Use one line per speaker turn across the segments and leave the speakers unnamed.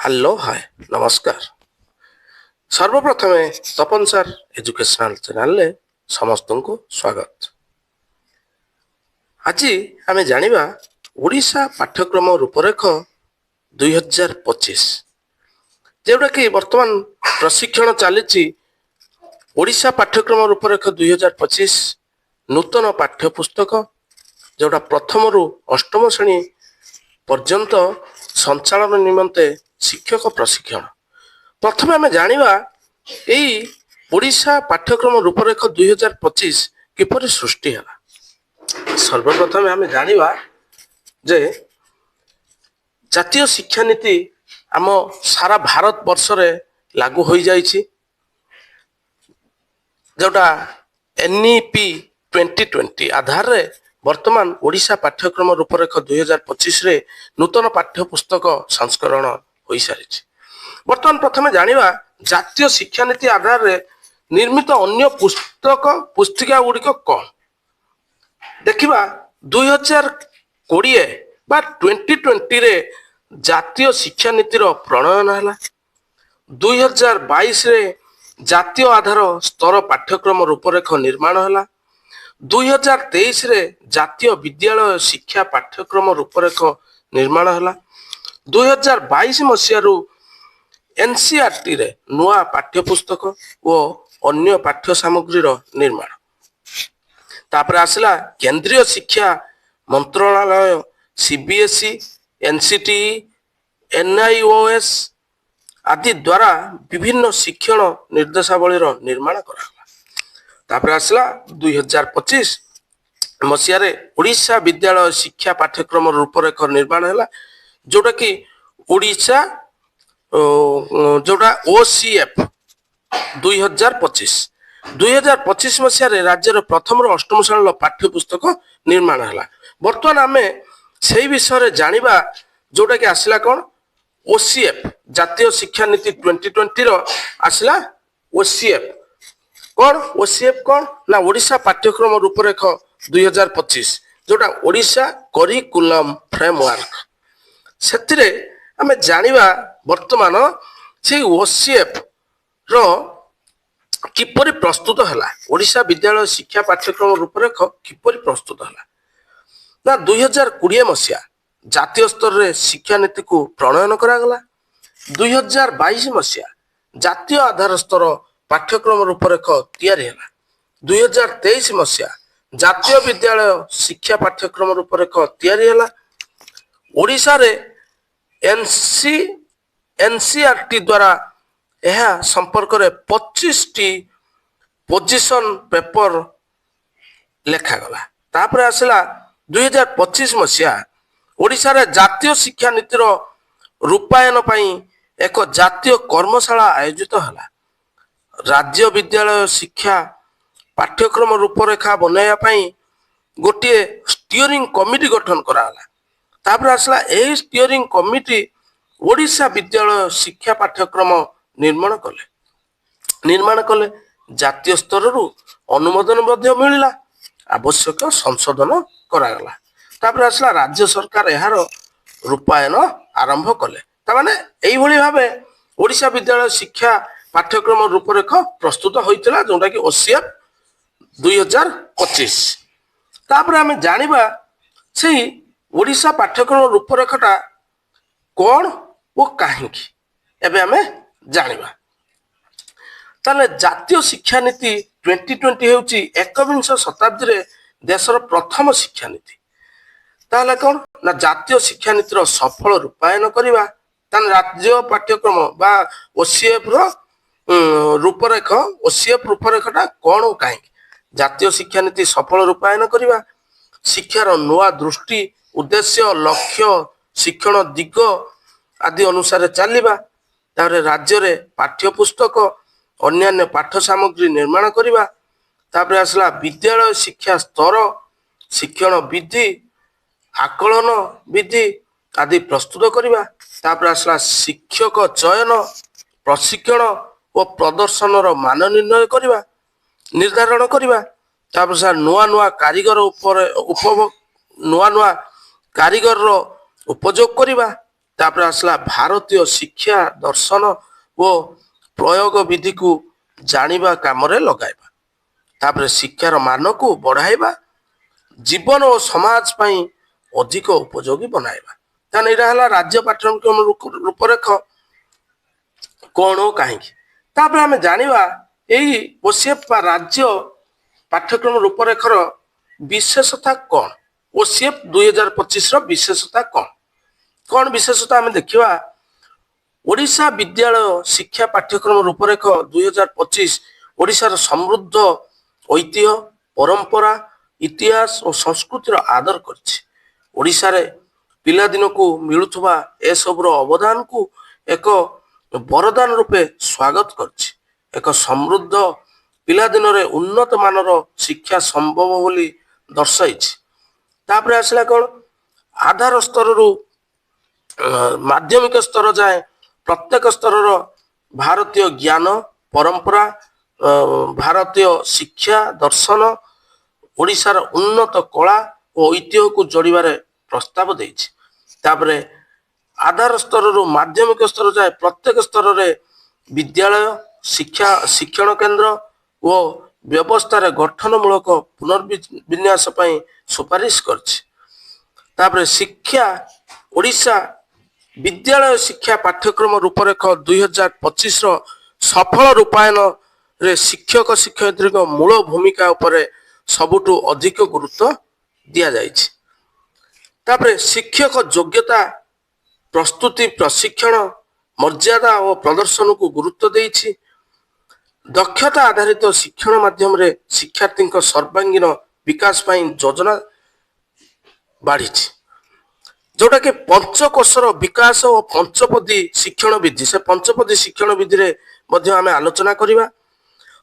Hello hi ନମସ୍କାର। ସର୍ବପ୍ରଥମେ Tapan sir educational ଚ୍ୟାନେଲରେ ସମସ୍ତଙ୍କୁ ସ୍ୱାଗତ। ଆଜି ଆମେ ଜାଣିବା ଓଡ଼ିଶା ପାଠ୍ୟକ୍ରମ ରୂପରେଖ 2025, ଯେଉଁଟାକି ବର୍ତ୍ତମାନ ପ୍ରଶିକ୍ଷଣ ଚାଲିଛି। ଓଡ଼ିଶା ପାଠ୍ୟକ୍ରମ ରୂପରେଖ 2025 ନୂତନ ପାଠ୍ୟପୁସ୍ତକ, ଯେଉଁଟା ପ୍ରଥମରୁ ଅଷ୍ଟମ ଶ୍ରେଣୀ ପର୍ଯ୍ୟନ୍ତ ସଞ୍ଚାଳନ ନିମନ୍ତେ ଶିକ୍ଷକ ପ୍ରଶିକ୍ଷଣ। ପ୍ରଥମେ ଆମେ ଜାଣିବା ଏଇ ଓଡ଼ିଶା ପାଠ୍ୟକ୍ରମ ରୂପରେଖ 2025 କିପରି ସୃଷ୍ଟି ହେଲା। ସର୍ବପ୍ରଥମେ ଆମେ ଜାଣିବା ଯେ ଜାତୀୟ ଶିକ୍ଷାନୀତି ଆମ ସାରା ଭାରତ ବର୍ଷରେ ଲାଗୁ ହୋଇଯାଇଛି, ଯେଉଁଟା NEP 2020 ଆଧାରରେ ବର୍ତ୍ତମାନ ଓଡ଼ିଶା ପାଠ୍ୟକ୍ରମ ରୂପରେଖ 2025ରେ ନୂତନ ପାଠ୍ୟପୁସ୍ତକ ସଂସ୍କରଣ ହୋଇସାରିଛି। ବର୍ତ୍ତମାନ ପ୍ରଥମେ ଜାଣିବା ଜାତୀୟ ଶିକ୍ଷାନୀତି ଆଧାରରେ ନିର୍ମିତ ଅନ୍ୟ ପୁସ୍ତିକା ଗୁଡ଼ିକ କ'ଣ। ଦେଖିବା 2020 ବା 2020ରେ ଜାତୀୟ ଶିକ୍ଷାନୀତିର ପ୍ରଣୟନ ହେଲା। 2022ରେ ଜାତୀୟ ଆଧାର ସ୍ତର ପାଠ୍ୟକ୍ରମ ରୂପରେଖ ନିର୍ମାଣ ହେଲା। 2023ରେ ଜାତୀୟ ବିଦ୍ୟାଳୟ ଶିକ୍ଷା ପାଠ୍ୟକ୍ରମ ରୂପରେଖ ନିର୍ମାଣ ହେଲା। 2022 ମସିହାରୁ NCERTରେ ନୂଆ ପାଠ୍ୟପୁସ୍ତକ ଓ ଅନ୍ୟ ପାଠ୍ୟ ସାମଗ୍ରୀର ନିର୍ମାଣ। ତାପରେ ଆସିଲା କେନ୍ଦ୍ରୀୟ ଶିକ୍ଷା ମନ୍ତ୍ରଣାଳୟ CBSE, NCTE, NIOS ଆଦି ଦ୍ୱାରା ବିଭିନ୍ନ ଶିକ୍ଷଣ ନିର୍ଦ୍ଦେଶାବଳୀର ନିର୍ମାଣ କରାଗଲା। ତାପରେ ଆସିଲା 2025 ମସିହାରେ ଓଡ଼ିଶା ବିଦ୍ୟାଳୟ ଶିକ୍ଷା ପାଠ୍ୟକ୍ରମ ରୂପରେଖ ନିର୍ମାଣ ହେଲା, ଯୋଉଟାକି ଓଡ଼ିଶା ଯୋଉଟା OCF 2025 ମସିହାରେ ରାଜ୍ୟର ପ୍ରଥମରୁ ଅଷ୍ଟମ ଶ୍ରେଣୀର ପାଠ୍ୟପୁସ୍ତକ ନିର୍ମାଣ ହେଲା। ବର୍ତ୍ତମାନ ଆମେ ସେଇ ବିଷୟରେ ଜାଣିବା, ଯୋଉଟାକି ଆସିଲା କ'ଣ OCF ଜାତୀୟ ଶିକ୍ଷାନୀତି 2020ର ଆସିଲା OCF। କ'ଣ OCF କ'ଣ ନା ଓଡ଼ିଶା ପାଠ୍ୟକ୍ରମ ରୂପରେଖ 2025, ଯୋଉଟା ଓଡ଼ିଶା କରିକୁଲମ ଫ୍ରେମୱାର୍କ। ସେଥିରେ ଆମେ ଜାଣିବା ବର୍ତ୍ତମାନ ସେଇ OCF ର କିପରି ପ୍ରସ୍ତୁତ ହେଲା, ଓଡ଼ିଶା ବିଦ୍ୟାଳୟ ଶିକ୍ଷା ପାଠ୍ୟକ୍ରମ ରୂପରେଖ କିପରି ପ୍ରସ୍ତୁତ ହେଲା। ନା 2020 ମସିହା ଜାତୀୟ ସ୍ତରରେ ଶିକ୍ଷାନୀତିକୁ ପ୍ରଣୟନ କରାଗଲା। 2022 ମସିହା ଜାତୀୟ ଆଧାର ସ୍ତର ପାଠ୍ୟକ୍ରମ ରୂପରେଖ ତିଆରି ହେଲା। 2023 ମସିହା ଜାତୀୟ ବିଦ୍ୟାଳୟ ଶିକ୍ଷା ପାଠ୍ୟକ୍ରମ ରୂପରେଖ ତିଆରି ହେଲା। ଓଡ଼ିଶାରେ NCERT ଦ୍ୱାରା ଏହା ସମ୍ପର୍କରେ 25ଟି ପୋଜିସନ ପେପର ଲେଖାଗଲା। ତାପରେ ଆସିଲା 2025 ମସିହା ଓଡ଼ିଶାରେ ଜାତୀୟ ଶିକ୍ଷାନୀତିର ରୂପାୟନ ପାଇଁ ଏକ ଜାତୀୟ କର୍ମଶାଳା ଆୟୋଜିତ ହେଲା। ରାଜ୍ୟ ବିଦ୍ୟାଳୟ ଶିକ୍ଷା ପାଠ୍ୟକ୍ରମ ରୂପରେଖା ବନାଇବା ପାଇଁ ଗୋଟିଏ ଷ୍ଟିଅରିଂ କମିଟି ଗଠନ କରାଗଲା। ତାପରେ ଆସିଲା ଏହି ଷ୍ଟିଅରିଂ କମିଟି ଓଡ଼ିଶା ବିଦ୍ୟାଳୟ ଶିକ୍ଷା ପାଠ୍ୟକ୍ରମ ନିର୍ମାଣ କଲେ। ଜାତୀୟ ସ୍ତରରୁ ଅନୁମୋଦନ ମଧ୍ୟ ମିଳିଲା, ଆବଶ୍ୟକ ସଂଶୋଧନ କରାଗଲା। ତାପରେ ଆସିଲା ରାଜ୍ୟ ସରକାର ଏହାର ରୂପାୟନ ଆରମ୍ଭ କଲେ। ତାମାନେ ଏଇଭଳି ଭାବେ ଓଡ଼ିଶା ବିଦ୍ୟାଳୟ ଶିକ୍ଷା ପାଠ୍ୟକ୍ରମ ରୂପରେଖ ପ୍ରସ୍ତୁତ ହୋଇଥିଲା, ଯୋଉଟାକି OCF 2025। ତାପରେ ଆମେ ଜାଣିବା ସେଇ ଓଡ଼ିଶା ପାଠ୍ୟକ୍ରମ ରୂପରେଖଟା କ'ଣ ଓ କାହିଁକି, ଏବେ ଆମେ ଜାଣିବା। ତାହେଲେ ଜାତୀୟ ଶିକ୍ଷାନୀତି 2020 ହେଉଛି ଏକବିଂଶ ଶତାବ୍ଦୀରେ ଦେଶର ପ୍ରଥମ ଶିକ୍ଷାନୀତି। ତାହେଲେ କ'ଣ ନା ଜାତୀୟ ଶିକ୍ଷାନୀତିର ସଫଳ ରୂପାୟନ କରିବା, ତାହେଲେ ରାଜ୍ୟ ପାଠ୍ୟକ୍ରମ ବା OCF ରୂପରେଖଟା କ'ଣ ଓ କାହିଁକି। ଜାତୀୟ ଶିକ୍ଷାନୀତି ସଫଳ ରୂପାୟନ କରିବା, ଶିକ୍ଷାର ନୂଆ ଦୃଷ୍ଟି ଉଦ୍ଦେଶ୍ୟ ଲକ୍ଷ୍ୟ ଶିକ୍ଷଣ ଦିଗ ଆଦି ଅନୁସାରେ ଚାଲିବା। ତାପରେ ରାଜ୍ୟରେ ପାଠ୍ୟପୁସ୍ତକ ଅନ୍ୟାନ୍ୟ ପାଠ ସାମଗ୍ରୀ ନିର୍ମାଣ କରିବା। ତାପରେ ଆସିଲା ବିଦ୍ୟାଳୟ ଶିକ୍ଷା ସ୍ତର ଶିକ୍ଷଣ ବିଧି ଆକଳନ ବିଧି ଆଦି ପ୍ରସ୍ତୁତ କରିବା। ତାପରେ ଆସିଲା ଶିକ୍ଷକ ଚୟନ ପ୍ରଶିକ୍ଷଣ ଓ ପ୍ରଦର୍ଶନର ମାନ ନିର୍ଦ୍ଧାରଣ କରିବା। ତାପରେ ନୂଆ କାରିଗରର ଉପଯୋଗ କରିବା। ତାପରେ ଆସିଲା ଭାରତୀୟ ଶିକ୍ଷା ଦର୍ଶନ ଓ ପ୍ରୟୋଗ ବିଧିକୁ ଜାଣିବା କାମରେ ଲଗାଇବା। ତାପରେ ଶିକ୍ଷାର ମାନକୁ ବଢାଇବା, ଜୀବନ ଓ ସମାଜ ପାଇଁ ଅଧିକ ଉପଯୋଗୀ ବନାଇବା। ତାହେଲେ ଏଇଟା ହେଲା ରାଜ୍ୟ ପାଠ୍ୟକ୍ରମ ରୂପରେଖ କଣ ଓ କାହିଁକି। ତାପରେ ଆମେ ଜାଣିବା ଏଇ ଓସିଏଫ୍ ବା ରାଜ୍ୟ ପାଠ୍ୟକ୍ରମ ରୂପରେଖର ବିଶେଷତା କଣ, ଓସିଏଫ୍ 2025ର ବିଶେଷତା କଣ କଣ ବିଶେଷତା ଆମେ ଦେଖିବା। ଓଡ଼ିଶା ବିଦ୍ୟାଳୟ ଶିକ୍ଷା ପାଠ୍ୟକ୍ରମ ରୂପରେଖ 2025 ଓଡ଼ିଶାର ସମୃଦ୍ଧ ଐତିହ୍ୟ, ପରମ୍ପରା, ଇତିହାସ ଓ ସଂସ୍କୃତିର ଆଦର କରିଛି। ଓଡ଼ିଶାରେ ପିଲାଦିନକୁ ମିଳୁଥିବା ଏସବୁର ଅବଦାନକୁ ଏକ ବରଦାନ ରୂପେ ସ୍ୱାଗତ କରିଛି। ଏକ ସମୃଦ୍ଧ ପିଲାଦିନରେ ଉନ୍ନତ ମାନର ଶିକ୍ଷା ସମ୍ଭବ ବୋଲି ଦର୍ଶାଇଛି। ତାପରେ ଆସିଲା କଣ, ଆଧାର ସ୍ତରରୁ ମାଧ୍ୟମିକ ସ୍ତର ଯାଏଁ ପ୍ରତ୍ୟେକ ସ୍ତରର ଭାରତୀୟ ଜ୍ଞାନ, ପରମ୍ପରା, ଭାରତୀୟ ଶିକ୍ଷା ଦର୍ଶନ, ଓଡ଼ିଶାର ଉନ୍ନତ କଳା ଓ ଐତିହ୍ୟକୁ ଯୋଡ଼ିବାରେ ପ୍ରସ୍ତାବ ଦେଇଛି। ତାପରେ ଆଧାର ସ୍ତରରୁ ମାଧ୍ୟମିକ ସ୍ତର ଯାଏ ପ୍ରତ୍ୟେକ ସ୍ତରରେ ବିଦ୍ୟାଳୟ, ଶିକ୍ଷଣ କେନ୍ଦ୍ର ଓ ବ୍ୟବସ୍ଥାରେ ଗଠନମୂଳକ ପୁନର୍ବିନ୍ୟାସ ପାଇଁ ସୁପାରିଶ କରିଛି। ତାପରେ ଶିକ୍ଷା ଓଡ଼ିଶା ବିଦ୍ୟାଳୟ ଶିକ୍ଷା ପାଠ୍ୟକ୍ରମ ରୂପରେଖ 2025ର ସଫଳ ରୂପାୟନରେ ଶିକ୍ଷକ ଶିକ୍ଷୟିତ୍ରୀଙ୍କ ମୂଳ ଭୂମିକା ଉପରେ ସବୁଠୁ ଅଧିକ ଗୁରୁତ୍ୱ ଦିଆଯାଇଛି। ତାପରେ ଶିକ୍ଷକ ଯୋଗ୍ୟତା, ପ୍ରସ୍ତୁତି, ପ୍ରଶିକ୍ଷଣ, ମର୍ଯ୍ୟାଦା ଓ ପ୍ରଦର୍ଶନକୁ ଗୁରୁତ୍ୱ ଦେଇଛି। ଦକ୍ଷତା ଆଧାରିତ ଶିକ୍ଷଣ ମାଧ୍ୟମରେ ଶିକ୍ଷାର୍ଥୀଙ୍କ ସର୍ବାଙ୍ଗୀନ ବିକାଶ ପାଇଁ ଯୋଜନା ବାଢ଼ିଛି। ଯୋଉଟାକି ପଞ୍ଚକୋଶର ବିକାଶ ଓ ପଞ୍ଚପଦୀ ଶିକ୍ଷଣ ବିଧି, ସେ ପଞ୍ଚପଦୀ ଶିକ୍ଷଣ ବିଧିରେ ମଧ୍ୟ ଆମେ ଆଲୋଚନା କରିବା।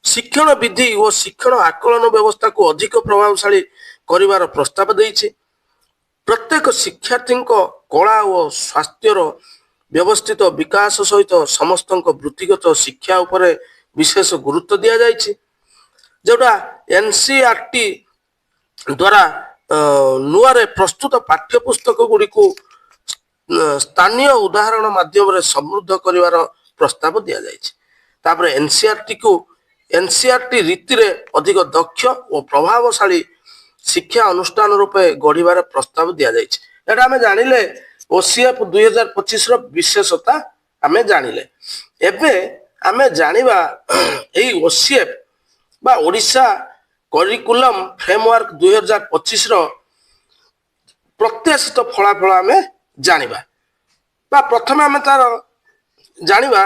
ଶିକ୍ଷଣ ବିଧି ଓ ଶିକ୍ଷଣ ଆକଳନ ବ୍ୟବସ୍ଥାକୁ ଅଧିକ ପ୍ରଭାବଶାଳୀ କରିବାର ପ୍ରସ୍ତାବ ଦେଇଛି। ପ୍ରତ୍ୟେକ ଶିକ୍ଷାର୍ଥୀଙ୍କ କଳା ଓ ସ୍ୱାସ୍ଥ୍ୟର ବ୍ୟବସ୍ଥିତ ବିକାଶ ସହିତ ସମସ୍ତଙ୍କ ବୃତ୍ତିଗତ ଶିକ୍ଷା ଉପରେ ବିଶେଷ ଗୁରୁତ୍ୱ ଦିଆଯାଇଛି। ଯୋଉଟା NCERT ଦ୍ୱାରା ନୂଆରେ ପ୍ରସ୍ତୁତ ପାଠ୍ୟପୁସ୍ତକ ଗୁଡ଼ିକୁ ସ୍ଥାନୀୟ ଉଦାହରଣ ମାଧ୍ୟମରେ ସମୃଦ୍ଧ କରିବାର ପ୍ରସ୍ତାବ ଦିଆଯାଇଛି। ତାପରେ NCERT ରୀତିରେ ଅଧିକ ଦକ୍ଷ ଓ ପ୍ରଭାବଶାଳୀ ଶିକ୍ଷା ଅନୁଷ୍ଠାନ ରୂପେ ଗଢ଼ିବାର ପ୍ରସ୍ତାବ ଦିଆଯାଇଛି। ଏଇଟା ଆମେ ଜାଣିଲେ OCF 2025ର ବିଶେଷତା ଆମେ ଜାଣିଲେ। ଏବେ ଆମେ ଜାଣିବା ଏଇ OCF ବା ଓଡ଼ିଶା କରିକୁଲମ ଫ୍ରେମୱାର୍କ 2025ର ପ୍ରତ୍ୟାଶିତ ଫଳାଫଳ ଆମେ ଜାଣିବା। ବା ପ୍ରଥମେ ଆମେ ତାର ଜାଣିବା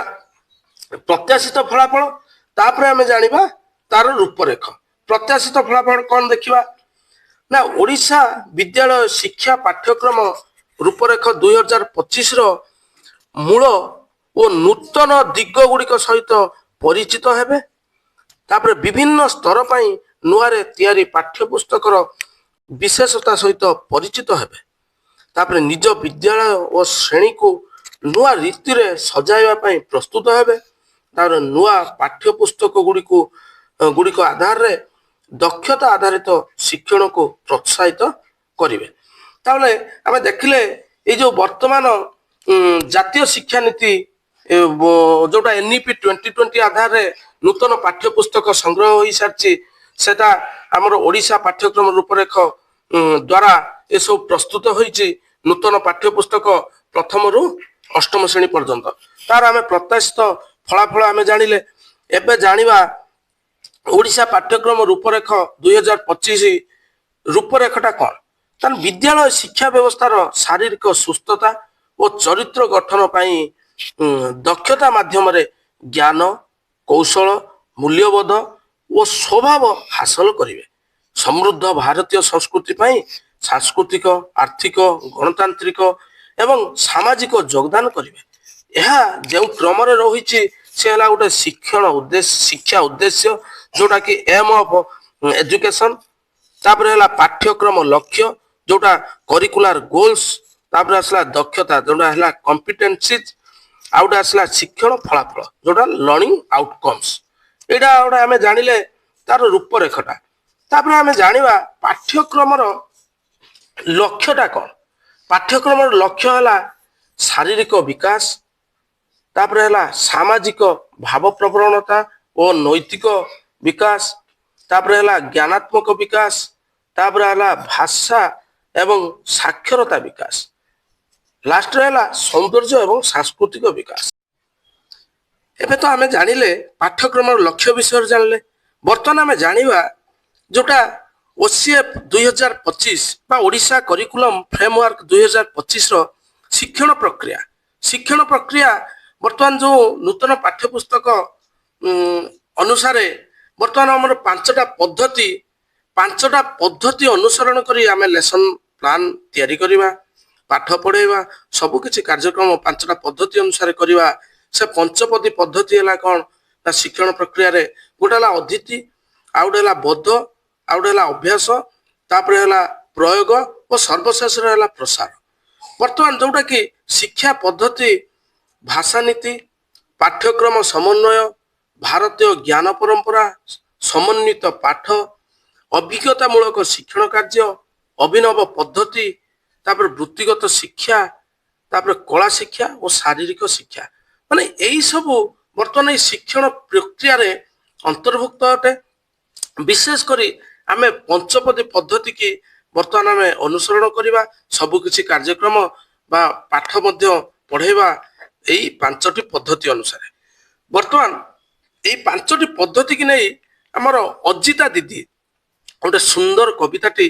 ପ୍ରତ୍ୟାଶିତ ଫଳାଫଳ, ତାପରେ ଆମେ ଜାଣିବା ତାର ରୂପରେଖ। ପ୍ରତ୍ୟାଶିତ ଫଳାଫଳ କଣ ଦେଖିବା ନା, ଓଡ଼ିଶା ବିଦ୍ୟାଳୟ ଶିକ୍ଷା ପାଠ୍ୟକ୍ରମ ରୂପରେଖ 2025ର ମୂଳ ଓ ନୂତନ ଦିଗ ଗୁଡ଼ିକ ସହିତ ପରିଚିତ ହେବେ। ତାପରେ ବିଭିନ୍ନ ସ୍ତର ପାଇଁ ନୂଆରେ ତିଆରି ପାଠ୍ୟପୁସ୍ତକର ବିଶେଷତା ସହିତ ପରିଚିତ ହେବେ। ତାପରେ ନିଜ ବିଦ୍ୟାଳୟ ଓ ଶ୍ରେଣୀକୁ ନୂଆ ରୀତିରେ ସଜାଇବା ପାଇଁ ପ୍ରସ୍ତୁତ ହେବେ। ତାପରେ ନୂଆ ପାଠ୍ୟପୁସ୍ତକ ଗୁଡ଼ିକ ଆଧାରରେ ଦକ୍ଷତା ଆଧାରିତ ଶିକ୍ଷଣକୁ ପ୍ରୋତ୍ସାହିତ କରିବେ। ତାହେଲେ ଆମେ ଦେଖିଲେ ଏଇ ଯୋଉ ବର୍ତ୍ତମାନ ଜାତୀୟ ଶିକ୍ଷାନୀତି ଯୋଉଟା NEP 2020 ଆଧାରରେ ନୂତନ ପାଠ୍ୟପୁସ୍ତକ ସଂଗ୍ରହ ହୋଇସାରିଛି, ସେଟା ଆମର ଓଡ଼ିଶା ପାଠ୍ୟକ୍ରମ ରୂପରେଖ ଦ୍ୱାରା ଏସବୁ ପ୍ରସ୍ତୁତ ହୋଇଛି। ନୂତନ ପାଠ୍ୟପୁସ୍ତକ ପ୍ରଥମରୁ ଅଷ୍ଟମ ଶ୍ରେଣୀ ପର୍ଯ୍ୟନ୍ତ ତାର ଆମେ ପ୍ରତ୍ୟାଶିତ ଫଳାଫଳ ଆମେ ଜାଣିଲେ। ଏବେ ଜାଣିବା ଓଡ଼ିଶା ପାଠ୍ୟକ୍ରମ ରୂପରେଖ 2025 ରୂପରେଖଟା କଣ। ତାହେଲେ ବିଦ୍ୟାଳୟ ଶିକ୍ଷା ବ୍ୟବସ୍ଥାର ଶାରୀରିକ ସୁସ୍ଥତା ଓ ଚରିତ୍ର ଗଠନ ପାଇଁ ଦକ୍ଷତା ମାଧ୍ୟମରେ ଜ୍ଞାନ, କୌଶଳ, ମୂଲ୍ୟବୋଧ ଓ ସ୍ୱଭାବ ହାସଲ କରିବେ। ସମୃଦ୍ଧ ଭାରତୀୟ ସଂସ୍କୃତି ପାଇଁ ସାଂସ୍କୃତିକ, ଆର୍ଥିକ, ଗଣତାନ୍ତ୍ରିକ ଏବଂ ସାମାଜିକ ଯୋଗଦାନ କରିବେ। ଏହା ଯେଉଁ କ୍ରମରେ ରହିଛି ସେ ହେଲା ଗୋଟେ ଶିକ୍ଷା ଉଦ୍ଦେଶ୍ୟ, ଯୋଉଟା କି ଏମ୍ ଅଫ୍ ଏଜୁକେସନ। ତାପରେ ହେଲା ପାଠ୍ୟକ୍ରମ ଲକ୍ଷ୍ୟ, ଯୋଉଟା କରିକୁଲାର ଗୋଲ୍ସ। ତାପରେ ଆସିଲା ଦକ୍ଷତା, ଯୋଉଟା ହେଲା କମ୍ପିଟେନ୍ସିଜ। ଆଉ ଗୋଟେ ଆସିଲା ଶିକ୍ଷଣ ଫଳାଫଳ, ଯୋଉଟା ଲର୍ଣ୍ଣିଂ ଆଉଟକମ୍ସ। ଏଇଟା ଗୋଟେ ଆମେ ଜାଣିଲେ ତାର ରୂପରେଖଟା। ତାପରେ ଆମେ ଜାଣିବା ପାଠ୍ୟକ୍ରମର ଲକ୍ଷ୍ୟଟା କଣ। ପାଠ୍ୟକ୍ରମର ଲକ୍ଷ୍ୟ ହେଲା शारीरिक विकास तापर है सामाजिक भाव प्रवणता और नैतिक विकास तापर है ज्ञानात्मक विकास तापर है भाषा एवं साक्षरता विकास लास्ट है सौंदर्य एवं सांस्कृतिक विकास। एबे तो आमे जानिले पाठ्यक्रम लक्ष्य विषय जानले बर्तमान आमे जानिबा जोटा ओसीएफ 2025 बा ओडिशा करिकुलम फ्रेमवर्क 2025 रो शिक्षण प्रक्रिया बर्तमान जो नूतन पाठ्यपुस्तक अनुसार बर्तमान आमर पांचटा पद्धति अनुसरण करी आमे लेसन प्लान तैयारी करिबा पाठ पढ़ेवा सबु किछि कार्यक्रम पांचटा पद्धति अनुसार करिबा से पंचपदी पद्धति है कौन ना शिक्षण प्रक्रिया रे गोटे है अदिति आउटे है बोध आउटे है अभ्यास तापर है प्रयोग और सर्वशेष है प्रसार। वर्तमान जोटा कि शिक्षा पद्धति भाषा नीति पाठ्यक्रम समन्वय भारतीय ज्ञान परंपरा समन्वित पाठ अभिज्ञतामूलक शिक्षण कार्य अभिनव पद्धति तापर वृत्तिगत शिक्षा तापर कला शिक्षा और शारीरिक शिक्षा माने यही सब बर्तमान शिक्षण प्रक्रिया रे अंतर्भुक्त अटे। विशेष करी आमे पंचपदी पद्धति की बर्तमान आमे अनुसरण करिबा सबु किछि कार्यक्रम बा पाठ मध्य पढ़ेबा एई पांचटी पद्धति अनुसार बर्तमान एई पांचटी पद्धति की नै हमर अजिता दीदी गोटे सुंदर कविताटी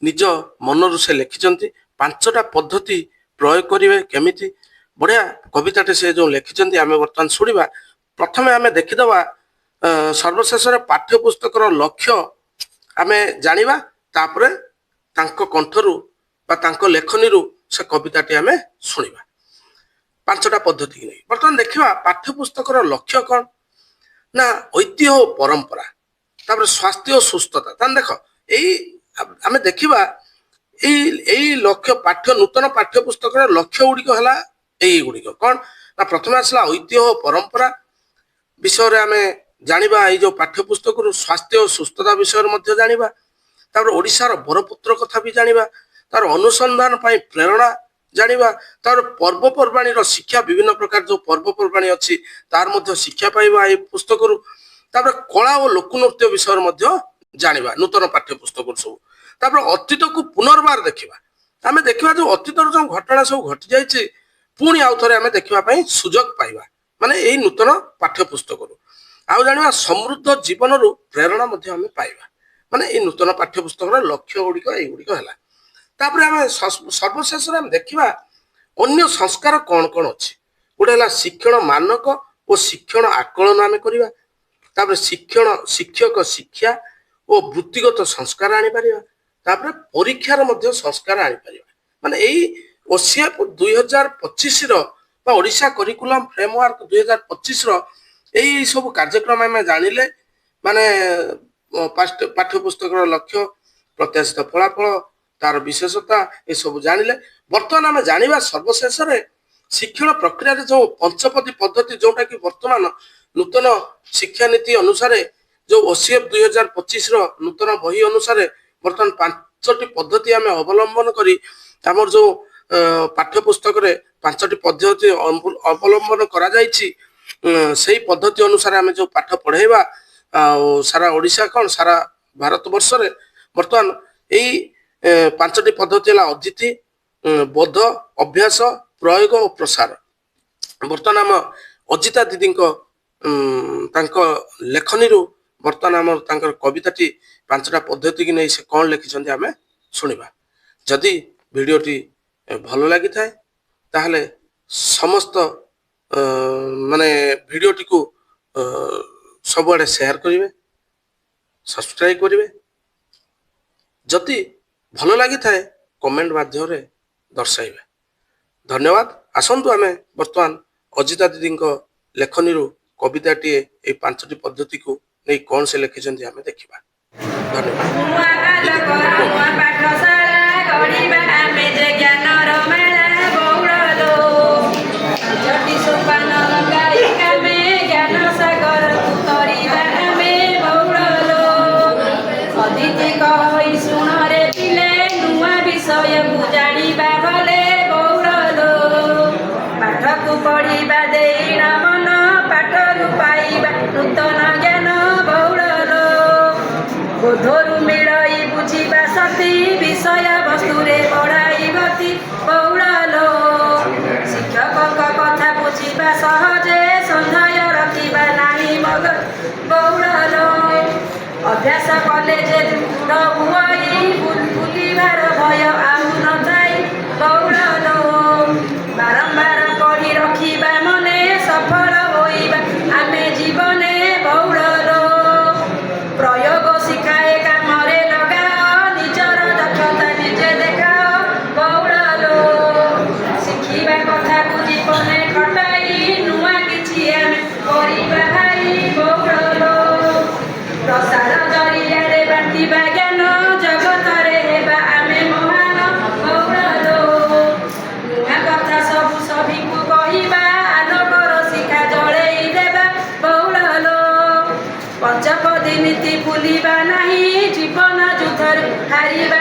निज मनरु से लिखिचंती पांचटा पद्धति प्रयोग करिवे केमिति बढ़िया कविताटे से जो लिखिचंती आमे बर्तमान सुनिबा। प्रथमे आमे देखिदवा सर्वशेष पाठ्यपुस्तकर लक्ष्य आमे जानिबा तापरे तांको कंठरू बा तांको लेखनीरू से कविताटी आमे सुनिबा पांचटा पद्धति नै। बर्तमान देखिबा पाठ्यपुस्तकर लक्ष्य कौन ना ऐतिह्य और परंपरा तापर स्वास्थ्य और सुस्थता तान देख एई आमे देखिबा एई लक्ष्य पाठ्य नूतन पाठ्यपुस्तकर लक्ष्य गुड़िक हला एई गुड़िक कौन ना प्रथम आसला ऐतिह्य और परंपरा विषय आमे जानिबा एई जो पाठ्यपुस्तक स्वास्थ्य और सुस्थता विषय मध्य जानिबा तापर ओडिशार बरपुत्र कथा भी जानिबा तार अनुसंधान पाई प्रेरणा जानिबा तार पर्वपर्वाणी रो शिक्षा विभिन्न प्रकार जो पर्वपर्वाणी अछि तार मध्य शिक्षा पाइबा एई पुस्तकरू तापर कला और लोकनृत्य विषय मध्य जानिबा नूतन पाठ्यपुस्तक सब तापर अतीत को पुनर्बार देखिबा आमे देखिबा जो अतीतर जो घटना सब घटी जाइछि पुणी आउ थरे आमे देखिबा पई सुजोग पाइबा माने एई नूतन पाठ्यपुस्तकरू आउ जानिबा समृद्ध जीवन रु प्रेरणा मध्य आमे पाइबा माने एई नूतन पाठ्यपुस्तकर लक्ष्य गुड़िक एई गुड़िक हला। तापर आमे सर्वशेष रे देखिबा अन्य संस्कार कौन कौन अछि गोटे हला शिक्षण मानक और शिक्षण आकलन आमे करिबा तापर शिक्षण शिक्षक शिक्षा और वृत्तिगत संस्कार आनी परिबा तापर परीक्षार मध्य संस्कार आनी परिबा माने एई ओसीएफ 2025 रो बा ओडिशा करिकुलम फ्रेमवर्क 2025 रो एई सब कार्यक्रम आमे जानिले माने पाठ्यपुस्तकर लक्ष्य प्रत्याशित फलाफल तार विशेषता ये सब जानिले। बर्तमान आमे जानिबा सर्वशेष रे शिक्षण प्रक्रिया रे जो पंचपदी पद्धति जोटा कि वर्तमान नूतन शिक्षा नीति अनुसार जो ओसीएफ 2025 रो नूतन बही अनुसार बर्तमान पांचटी पद्धति आमे अवलंबन करी हमर जो पाठ्यपुस्तक रे पांचटी पद्धति अवलंबन करा जायछि सेही पद्धति अनुसार आमे जो पाठ पढ़ेबा सारा ओडिशा कौन सारा भारत वर्ष रे बर्तमान एई पांचटी पद्धति हला अदिति बोध अभ्यास प्रयोग और प्रसार। बर्तमान आम अजिता दीदी तांको लेखनीरू बर्तमान आम तांकर कविताटी पांचटा पद्धति की नहीं से कौन लिखिछन्ती आमे सुनिबा। जदि भिडियोटी भल लगी थाए ताहले समस्त माने भिडियोटी को सबुआडे शेयर करिवे सब्सक्राइब करिवे जदि भल लगी थाए कमेंट माध्यम दर्शाइबे। धन्यवाद। आसंतु आमे वर्तमान अजिता दीदी लेखनीरू कविताटी ए पांचटी पद्धति को नहीं कौन से लिखिछन्ती आमे देखिबा।
धन्यवाद। ପଢ଼ିବା ଦେଇଣ ମନ ପାଠରୁ ପାଇବା ନୂତନ ଜ୍ଞାନ ବହୁଳ ବୋଧରୁ ମିଳଇ ବୁଝିବା ସତି ବିଷୟ ବସ୍ତୁରେ ବଢ଼ାଇ ଗତି ବହୁଳ ଶିକ୍ଷକଙ୍କ କଥା ବୁଝିବା ସହଜେ ସନ୍ଦେହ ରଖିବା ନାହିଁ ମଗ ବହୁଳ ଅଭ୍ୟାସ କଲେ ଯେ ଦୃଢ଼ ହୁଅଇ ବୁଲିବାର ଭୟ ଆଉ ନଥାଏ ବହୁଳ ବାରମ୍ବାର ପଢ଼ି ରଖିବା ମନେ ସଫଳ ହୋଇବା ଆମେ ଜୀବନେ ବହୁଳ ପ୍ରୟୋଗ ଶିଖାଏ କାମରେ ଲଗାଅ ନିଜର ଦକ୍ଷତା ନିଜେ ଦେଖାଅ ବହୁଳ ଶିଖିବା କଥାକୁ ଜୀବନେ ଖଟାଇ ନୂଆ କିଛି ଆମେ କରିବା ଭାଇ ବହୁଳ ପ୍ରସାର ଜରିଆରେ ବାଣ୍ଟିବା ଜ୍ଞାନ ଜଗତରେ ହେବା ଆମେ ମହାନ ବହୁଳ ନୂଆ କଥା ସବୁ ସଭିଙ୍କୁ କହିବା ଆଲୋକର ଶିଖା ଜଳେଇ ଦେବା ବହୁଳ ପଞ୍ଚପଦୀ ନୀତି ଭୁଲିବା ନାହିଁ ଜୀବନ ଯୁଦ୍ଧରେ ହାରିବା